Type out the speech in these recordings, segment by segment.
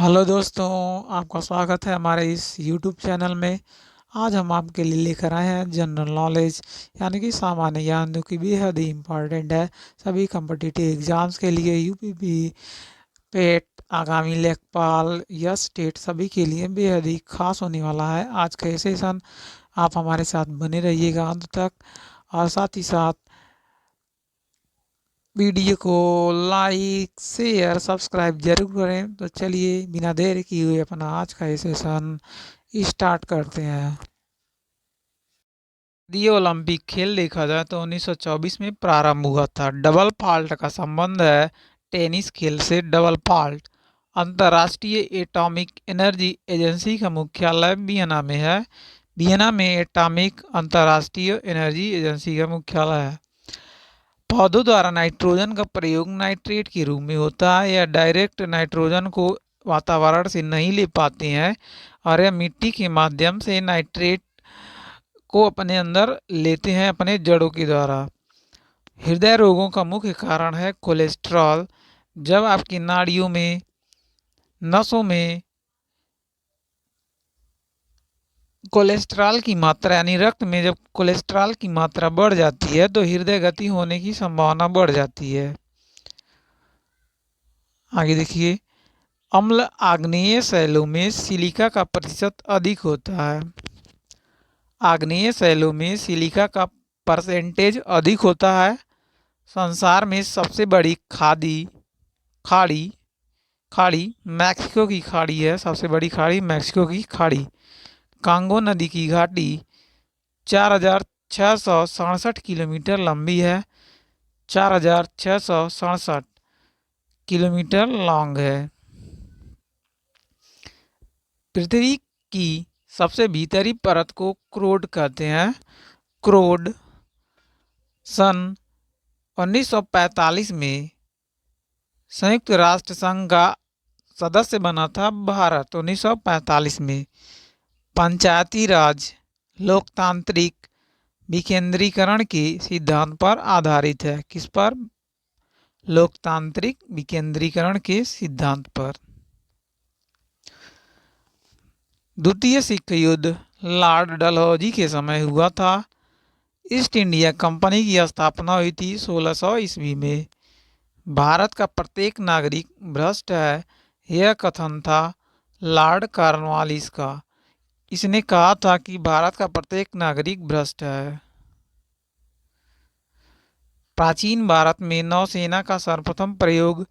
Hello दोस्तों, आपका स्वागत है हमारे इस यूट्यूब चैनल में। आज हम आपके लिए लेकर आए हैं जनरल नॉलेज यानी कि सामान्य ज्ञान, जो कि बेहद ही इम्पॉर्टेंट है सभी कम्पिटिटिव एग्ज़ाम्स के लिए। यूपीपी, पेट, आगामी लेखपाल या स्टेट, सभी के लिए बेहद ही खास होने वाला है आज का ये सेशन। आप हमारे साथ बने रहिएगा अंत तक, और साथ ही साथ वीडियो को लाइक, शेयर, सब्सक्राइब जरूर करें। तो चलिए बिना देर किए हुए अपना आज का ये सेशन स्टार्ट करते हैं। यदि ओलंपिक खेल देखा जाए तो 1924 में प्रारंभ हुआ था। डबल फॉल्ट का संबंध है टेनिस खेल से। डबल फॉल्ट अंतर्राष्ट्रीय एटॉमिक एनर्जी एजेंसी का मुख्यालय वियना में है। वियना में एटॉमिक अंतर्राष्ट्रीय एनर्जी एजेंसी का मुख्यालय है। पौधों द्वारा नाइट्रोजन का प्रयोग नाइट्रेट के रूप में होता है। यह डायरेक्ट नाइट्रोजन को वातावरण से नहीं ले पाते हैं और यह मिट्टी के माध्यम से नाइट्रेट को अपने अंदर लेते हैं अपने जड़ों के द्वारा। हृदय रोगों का मुख्य कारण है कोलेस्ट्रॉल। जब आपकी नाड़ियों में, नसों में कोलेस्ट्रॉल की मात्रा यानी रक्त में जब कोलेस्ट्रॉल की मात्रा बढ़ जाती है तो हृदय गति होने की संभावना बढ़ जाती है। आगे देखिए, अम्ल आग्नेय शैलों में सिलिका का प्रतिशत अधिक होता है। आग्नेय शैलों में सिलिका का परसेंटेज अधिक होता है। संसार में सबसे बड़ी खाड़ी खाड़ी मैक्सिको की खाड़ी है। सबसे बड़ी खाड़ी मैक्सिको की खाड़ी। कांगो नदी की घाटी 4,667 किलोमीटर लंबी है। 4,667 किलोमीटर लॉन्ग है। पृथ्वी की सबसे भीतरी परत को क्रोड कहते हैं। क्रोड सन 1945 में संयुक्त राष्ट्र संघ का सदस्य बना था भारत। 1945 में पंचायती राज लोकतांत्रिक विकेंद्रीकरण के सिद्धांत पर आधारित है। किस पर? लोकतांत्रिक विकेंद्रीकरण के सिद्धांत पर। द्वितीय सिख युद्ध लॉर्ड डलहौजी के समय हुआ था। ईस्ट इंडिया कंपनी की स्थापना हुई थी 1600 ईस्वी में। भारत का प्रत्येक नागरिक भ्रष्ट है, यह कथन था लॉर्ड कॉर्नवालिस का। इसने कहा था कि भारत का प्रत्येक नागरिक भ्रष्ट है। प्राचीन भारत में नौसेना का सर्वप्रथम प्रयोग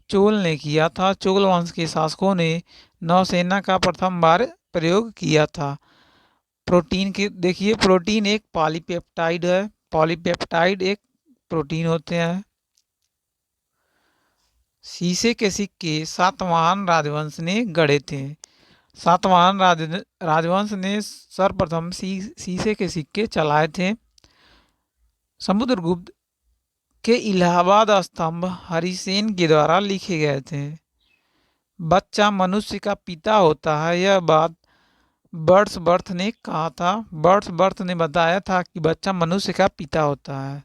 चोल ने किया था। चोल वंश के शासकों ने नौसेना का प्रथम बार प्रयोग किया था। प्रोटीन के देखिए, प्रोटीन एक पॉलीपेप्टाइड है। पॉलीपेप्टाइड एक प्रोटीन होते हैं। शीशे के सिक्के सातवाहन राजवंश ने गढ़े थे। सातवाहन राजवंश ने सर्वप्रथम शीशे के सिक्के चलाए थे। समुद्रगुप्त के इलाहाबाद स्तंभ हरिसेन के द्वारा लिखे गए थे। बच्चा मनुष्य का पिता होता है, यह बात वर्ड्सवर्थ ने कहा था। वर्ड्सवर्थ ने बताया था कि बच्चा मनुष्य का पिता होता है।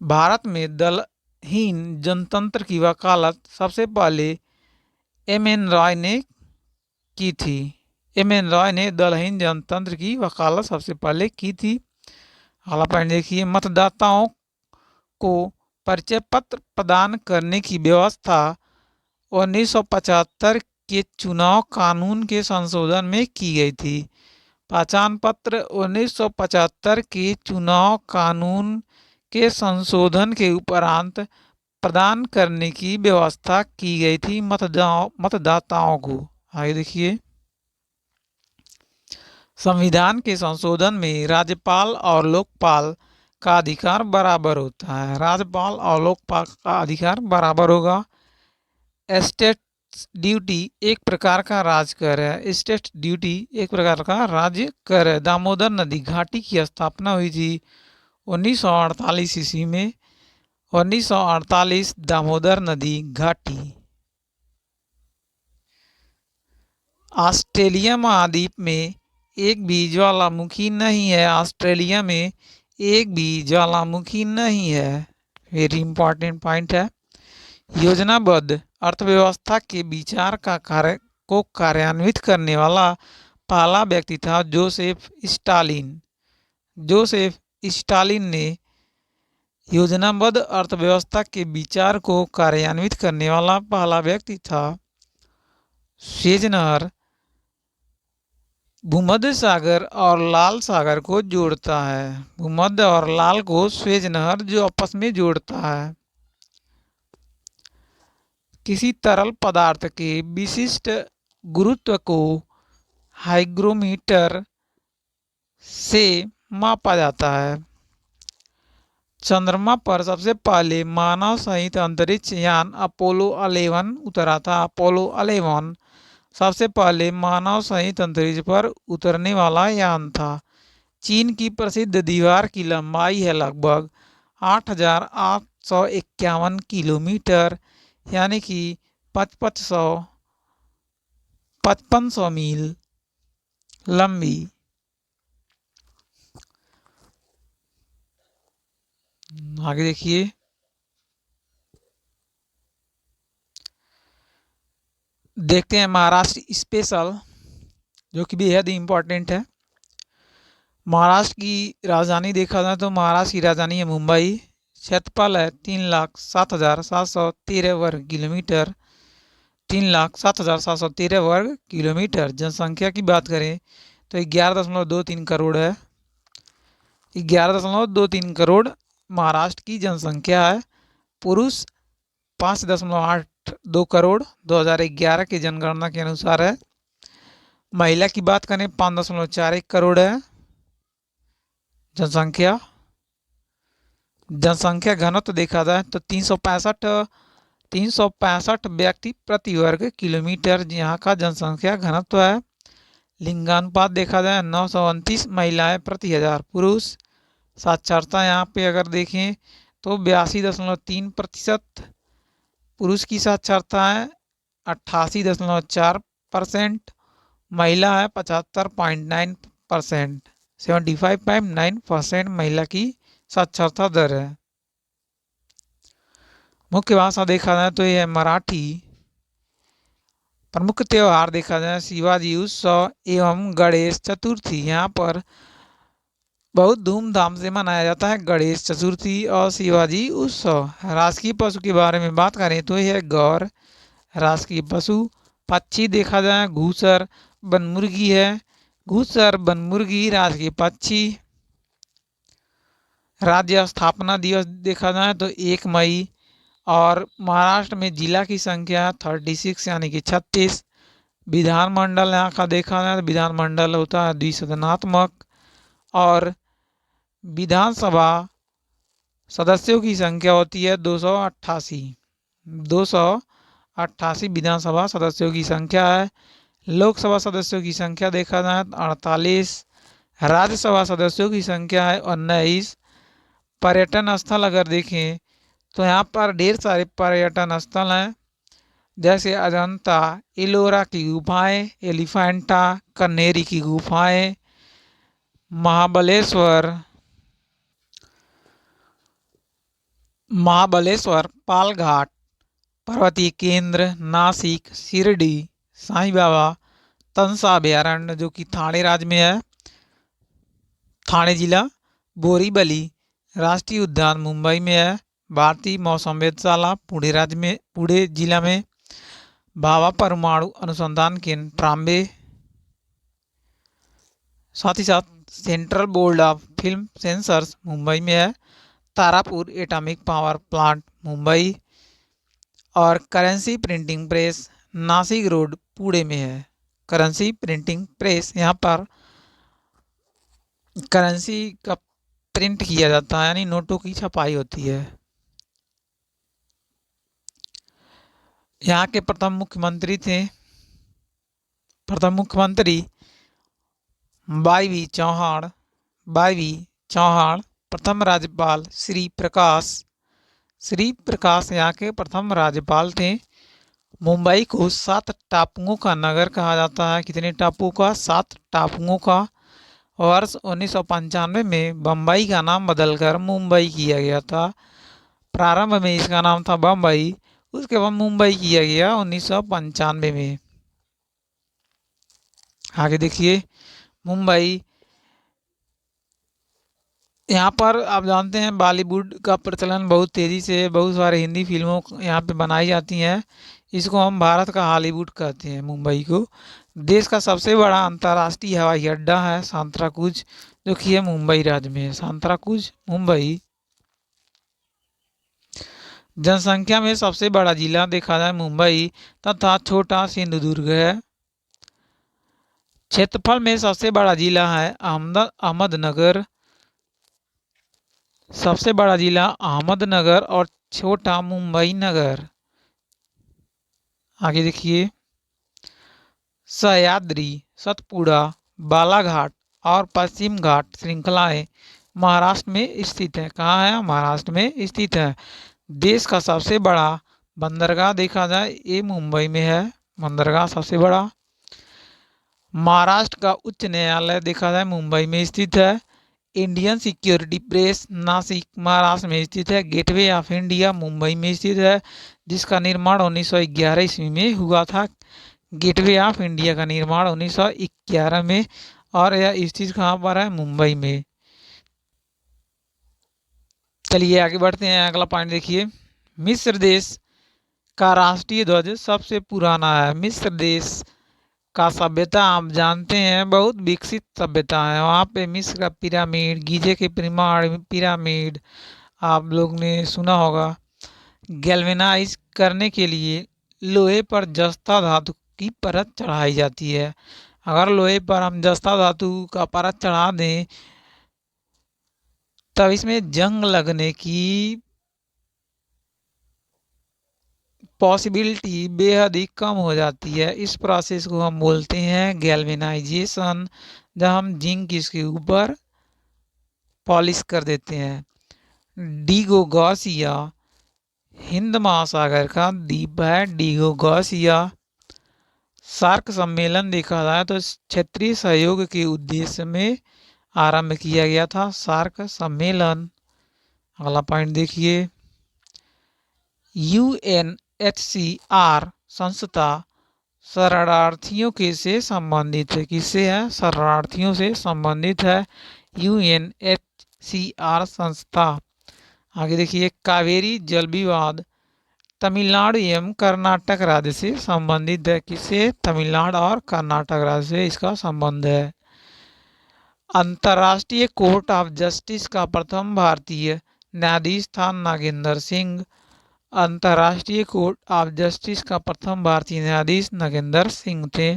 भारत में दलहीन जनतंत्र की वकालत सबसे पहले एम.एन. रॉय ने की थी। एम.एन. रॉय ने दलहीन जनतंत्र की वकालत सबसे पहले की थी। अगला पॉइंट देखिए, मतदाताओं को परिचय पत्र प्रदान करने की व्यवस्था 1975 के चुनाव कानून के संशोधन में की गई थी। पहचान पत्र 1975 के चुनाव कानून के संशोधन के उपरांत प्रदान करने की व्यवस्था की गई थी मतदाताओं को। आगे देखिए, संविधान के संशोधन में राज्यपाल और लोकपाल का अधिकार बराबर होता है। राज्यपाल और लोकपाल का अधिकार बराबर होगा। एस्टेट ड्यूटी एक प्रकार का राजकर है। स्टेट ड्यूटी एक प्रकार का राज्य कर है। दामोदर नदी घाटी की स्थापना हुई थी 1948 ईस्वी में। 1948 दामोदर नदी घाटी। ऑस्ट्रेलिया महाद्वीप में एक भी ज्वालामुखी नहीं है। ऑस्ट्रेलिया में एक भी ज्वालामुखी नहीं है। वेरी इंपॉर्टेंट पॉइंट है। योजनाबद्ध अर्थव्यवस्था के विचार का को कार्यान्वित करने वाला पहला व्यक्ति था जोसेफ स्टालिन। जोसेफ स्टालिन ने योजनाबद्ध अर्थव्यवस्था के विचार को कार्यान्वित करने वाला पहला व्यक्ति था। स्वेज नहर भूमध्य सागर और लाल सागर को जोड़ता है। भूमध्य और लाल को स्वेज नहर जो आपस में जोड़ता है। किसी तरल पदार्थ के विशिष्ट गुरुत्व को हाइग्रोमीटर से मापा जाता है। चंद्रमा पर सबसे पहले मानव सहित अंतरिक्ष यान अपोलो 11 उतरा था। अपोलो 11 सबसे पहले मानव सहित अंतरिक्ष पर उतरने वाला यान था। चीन की प्रसिद्ध दीवार की लंबाई है लगभग 8,851 किलोमीटर, यानी कि 5500 मील लंबी। आगे देखिए, देखते हैं महाराष्ट्र स्पेशल, जो कि बेहद इम्पोर्टेंट है। महाराष्ट्र की राजधानी देखा जाए तो महाराष्ट्र की राजधानी है मुंबई। क्षेत्रफल है 3,07,713 वर्ग किलोमीटर। 3,07,713 वर्ग किलोमीटर। जनसंख्या की बात करें तो 11.23 करोड़ है। 11.23 करोड़ महाराष्ट्र की जनसंख्या है। पुरुष 5.82 करोड़ 2011 की जनगणना के अनुसार है। महिला की बात करें 5.41 करोड़ है जनसंख्या। जनसंख्या घनत्व देखा जाए तो 365 व्यक्ति प्रति वर्ग किलोमीटर यहाँ का जनसंख्या घनत्व है। लिंगानुपात देखा जाए 929 महिलाएं प्रति 1000 पुरुष। साक्षरता यहाँ पे अगर देखें तो 82.3% पुरुष की साक्षरता है। 88.4% महिला है। 75.9%, 75.9% महिला की साक्षरता दर है। मुख्य भाषा देखा जाए तो यह है मराठी। प्रमुख त्योहार देखा जाए शिवाजी उत्सव एवं गणेश चतुर्थी। यहाँ पर बहुत धूमधाम से मनाया जाता है गणेश चतुर्थी और शिवाजी उत्सव। राजकीय पशु के बारे में बात करें तो यह गौर। राजकीय पशु पक्षी देखा जाए घूसर बनमुर्गी है। घूसर बनमुर्गी राजकीय पक्षी। राज्य स्थापना दिवस देखा जाए तो 1 मई। और महाराष्ट्र में जिला की संख्या 36 यानी कि 36। विधानमंडल यहाँ का देखा जाए तो विधानमंडल होता है द्विसदनात्मक। और विधानसभा सदस्यों की संख्या होती है 288। 288 विधानसभा सदस्यों की संख्या है। लोकसभा सदस्यों की संख्या देखा जाए तो 48। राज्यसभा सदस्यों की संख्या है 19। पर्यटन स्थल अगर देखें तो यहाँ पर ढेर सारे पर्यटन स्थल हैं, जैसे अजंता एलोरा की गुफाएं, एलिफेंटा कन्नेरी की गुफाएं, महाबलेश्वर पालघाट पर्वतीय केंद्र, नासिक, शिरडी साईं बाबा, तंसा अभयारण्य जो कि ठाणे राज्य में है, ठाणे जिला, बोरीवली राष्ट्रीय उद्यान मुंबई में है, भारतीय मौसम वेधशाला पुणे जिला में, भाभा परमाणु अनुसंधान केंद्र ट्राम्बे, साथ ही साथ Central Board of Film Censors Mumbai में है, Tarapur atomic power plant Mumbai, और currency printing press Nashik road Pune में है। करेंसी प्रिंटिंग प्रेस, यहाँ पर करेंसी का प्रिंट किया जाता है, यानी नोटों की छपाई होती है। यहाँ के प्रथम मुख्यमंत्री वाईवी चौहान। प्रथम राज्यपाल श्री प्रकाश यहाँ के प्रथम राज्यपाल थे। मुंबई को 7 टापुओं का नगर कहा जाता है। कितने टापुओं का? 7 टापुओं का। वर्ष 1995 में बम्बई का नाम बदलकर मुंबई किया गया था। प्रारंभ में इसका नाम था बम्बई। उसके बाद मुंबई किया गया 1995 में। आगे देखिए मुंबई, यहाँ पर आप जानते हैं बॉलीवुड का प्रचलन बहुत तेज़ी से है, बहुत सारे हिंदी फिल्मों यहाँ पे बनाई जाती हैं। इसको हम भारत का हॉलीवुड कहते हैं मुंबई को। देश का सबसे बड़ा अंतर्राष्ट्रीय हवाई अड्डा है सांतराकुज, जो कि है मुंबई राज्य में है। सांतराकुज मुंबई। जनसंख्या में सबसे बड़ा जिला देखा जाए मुंबई तथा छोटा सिंधुदुर्ग है। क्षेत्रफल में सबसे बड़ा जिला है अहमदनगर। सबसे बड़ा जिला अहमदनगर और छोटा मुंबई नगर। आगे देखिए सह्याद्री, सतपुड़ा, बालाघाट और पश्चिम घाट श्रृंखलाएं महाराष्ट्र में स्थित है। कहाँ है? महाराष्ट्र में स्थित है। देश का सबसे बड़ा बंदरगाह देखा जाए ये मुंबई में है। बंदरगाह सबसे बड़ा। महाराष्ट्र का उच्च न्यायालय देखा जाए मुंबई में स्थित है। Indian security press Nashik Maharashtra में स्थित है। गेटवे ऑफ इंडिया मुंबई में स्थित है, जिसका निर्माण 1911 ईस्वी में हुआ था। गेटवे ऑफ इंडिया का निर्माण 1911 में, और यह स्थित कहाँ पर है? मुंबई में। चलिए आगे बढ़ते हैं। अगला पॉइंट देखिए, मिस्र देश का राष्ट्रीय ध्वज सबसे पुराना है। मिस्र देश का सभ्यता आप जानते हैं बहुत विकसित सभ्यता है। वहाँ पे मिस्र का पिरामिड, गीजे के पिरामिड आप लोग ने सुना होगा। गैल्वेनाइज करने के लिए लोहे पर जस्ता धातु की परत चढ़ाई जाती है। अगर लोहे पर हम जस्ता धातु का परत चढ़ा दें तब इसमें जंग लगने की पॉसिबिलिटी बेहद ही कम हो जाती है। इस प्रोसेस को हम बोलते हैं गैल्वेनाइजेशन, जब हम जिंक इसके ऊपर पॉलिश कर देते हैं। डीगो गॉसिया हिंद महासागर का द्वीप है। डीगो गॉसिया। सार्क सम्मेलन देखा जाए तो क्षेत्रीय सहयोग के उद्देश्य में आरंभ किया गया था सार्क सम्मेलन। अगला पॉइंट देखिए, यूएनएचसीआर संस्था शरणार्थियों के से संबंधित है। किससे है? शरणार्थियों से संबंधित है यूएनएचसीआर संस्था। आगे देखिए, कावेरी जल विवाद तमिलनाडु एवं कर्नाटक राज्य से संबंधित है। किससे? तमिलनाडु और कर्नाटक राज्य से इसका संबंध है। अंतर्राष्ट्रीय कोर्ट ऑफ जस्टिस का प्रथम भारतीय न्यायाधीश था नागेंद्र सिंह। अंतर्राष्ट्रीय कोर्ट ऑफ जस्टिस का प्रथम भारतीय न्यायाधीश नागेंद्र सिंह थे।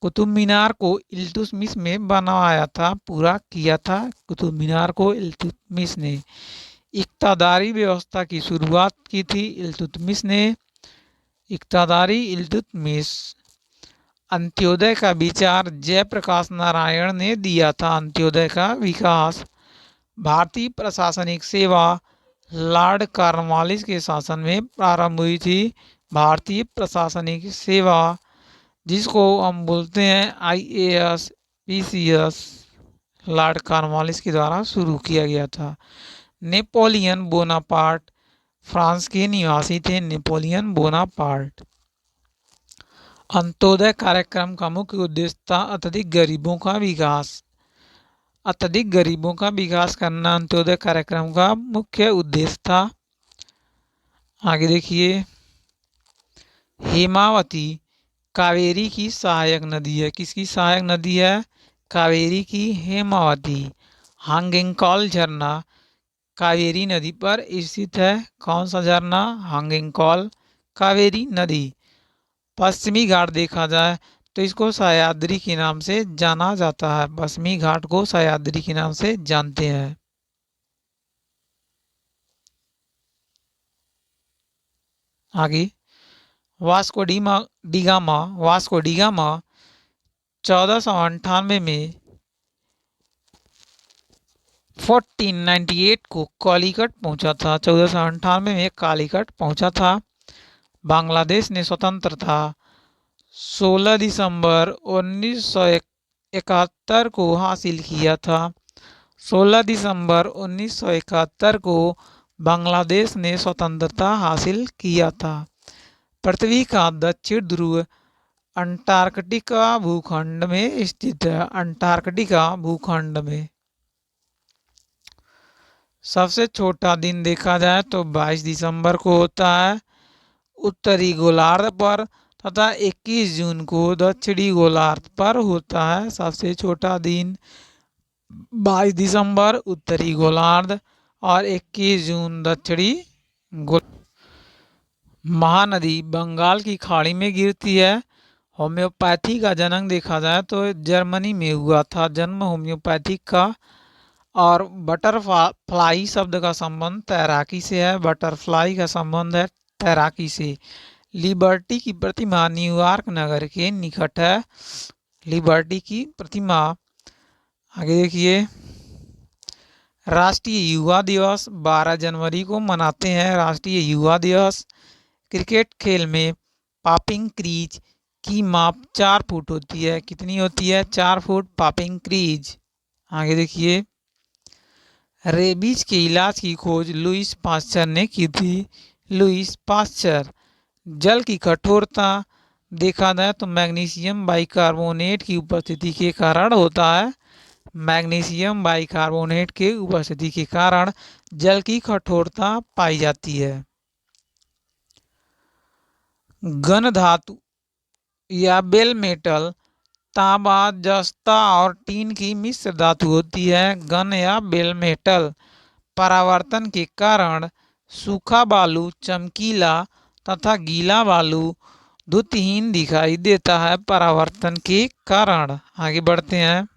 कुतुब मीनार को इल्तुतमिश में बनवाया था, पूरा किया था कुतुब मीनार को इल्तुतमिश ने। इक्तादारी व्यवस्था की शुरुआत की थी इल्तुतमिश ने। इक्तादारी इल्तुतमिश। अंत्योदय का विचार जयप्रकाश नारायण ने दिया था। अंत्योदय का विकास। भारतीय प्रशासनिक सेवा लॉर्ड कॉर्नवालिस के शासन में प्रारंभ हुई थी। भारतीय प्रशासनिक सेवा, जिसको हम बोलते हैं आईएएस पीसीएस, लॉर्ड कॉर्नवालिस के द्वारा शुरू किया गया था। नेपोलियन बोनापार्ट फ्रांस के निवासी थे। Napoleon Bonaparte. अंत्योदय कार्यक्रम का मुख्य उद्देश्य था अत्यधिक गरीबों का विकास। अत्यधिक गरीबों का विकास करना अंत्योदय कार्यक्रम का मुख्य उद्देश्य था। आगे देखिए, हेमावती कावेरी की सहायक नदी है। किसकी सहायक नदी है? कावेरी की। हेमावती। हांगेंकॉल झरना कावेरी नदी पर स्थित है। कौन सा झरना? हांगेंकॉल, कावेरी नदी। पश्चिमी घाट देखा जाए तो इसको सह्याद्री के नाम से जाना जाता है। पश्चिमी घाट को सह्याद्री के नाम से जानते हैं। आगे, वास्को डिगामा 1498 में 1498 को कालीकट पहुंचा था। 1498 में कालीकट पहुंचा था। बांग्लादेश ने स्वतंत्रता 16 दिसंबर 1971 को हासिल किया था। 16 दिसंबर 1971 को बांग्लादेश ने स्वतंत्रता हासिल किया था। पृथ्वी का दक्षिण ध्रुव अंटार्कटिका भूखंड में स्थित है। अंटार्कटिका भूखंड में सबसे छोटा दिन देखा जाए तो 22 दिसंबर को होता है उत्तरी गोलार्ध पर, तथा 21 जून को दक्षिणी गोलार्ध पर होता है। सबसे छोटा दिन 22 दिसंबर उत्तरी गोलार्ध और 21 जून दक्षिणी गोलार्ध। महानदी बंगाल की खाड़ी में गिरती है। होम्योपैथी का जन्म देखा जाए तो जर्मनी में हुआ था जन्म होम्योपैथी का। और बटरफ्लाई शब्द का संबंध तैराकी से है। बटरफ्लाई का संबंध है तैराकी से। लिबर्टी की प्रतिमा न्यूयॉर्क नगर के निकट है। लिबर्टी की प्रतिमा। आगे देखिए, राष्ट्रीय युवा दिवस 12 जनवरी को मनाते हैं। राष्ट्रीय युवा दिवस। क्रिकेट खेल में पॉपिंग क्रीज की माप 4 फुट होती है। कितनी होती है? 4 फुट पॉपिंग क्रीज। आगे देखिए, रेबीज के इलाज की खोज लुईस पास्चर ने की थी। Lewis pasture. जल की कठोरता देखा जाए तो मैग्नीशियम बाइकार्बोनेट की उपस्थिति के कारण होता है। मैग्नीशियम बाइकार्बोनेट के उपस्थिति के कारण जल की कठोरता पाई जाती है। घन धातु या बेल मेटल तांबा, जस्ता और टीन की मिश्र धातु होती है। घन या बेल मेटल। परावर्तन के कारण सूखा बालू चमकीला तथा गीला बालू द्युतिहीन दिखाई देता है परावर्तन के कारण। आगे बढ़ते हैं।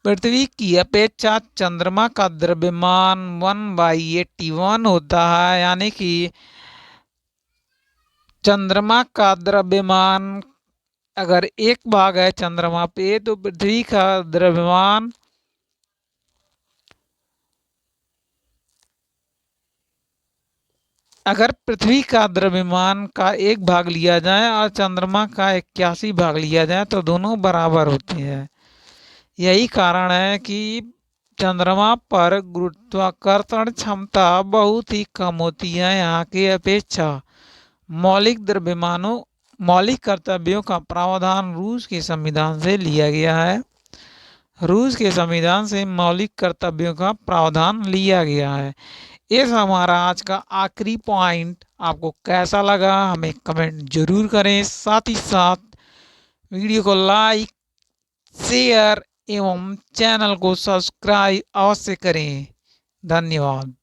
पृथ्वी की अपेक्षा चंद्रमा का द्रव्यमान 1/81 होता है। यानी कि चंद्रमा का द्रव्यमान अगर 1 भाग है चंद्रमा पे, तो पृथ्वी का द्रव्यमान अगर पृथ्वी का द्रव्यमान का 1 भाग लिया जाए और चंद्रमा का 81 भाग लिया जाए तो दोनों बराबर होते हैं। यही कारण है कि चंद्रमा पर गुरुत्वाकर्षण क्षमता बहुत ही कम होती है यहाँ की अपेक्षा। मौलिक कर्तव्यों का प्रावधान रूस के संविधान से लिया गया है। रूस के संविधान से मौलिक कर्तव्यों का प्रावधान लिया गया है। ये हमारा आज का आखिरी पॉइंट। आपको कैसा लगा हमें कमेंट जरूर करें। साथ ही साथ वीडियो को लाइक, शेयर एवं चैनल को सब्सक्राइब अवश्य करें। धन्यवाद।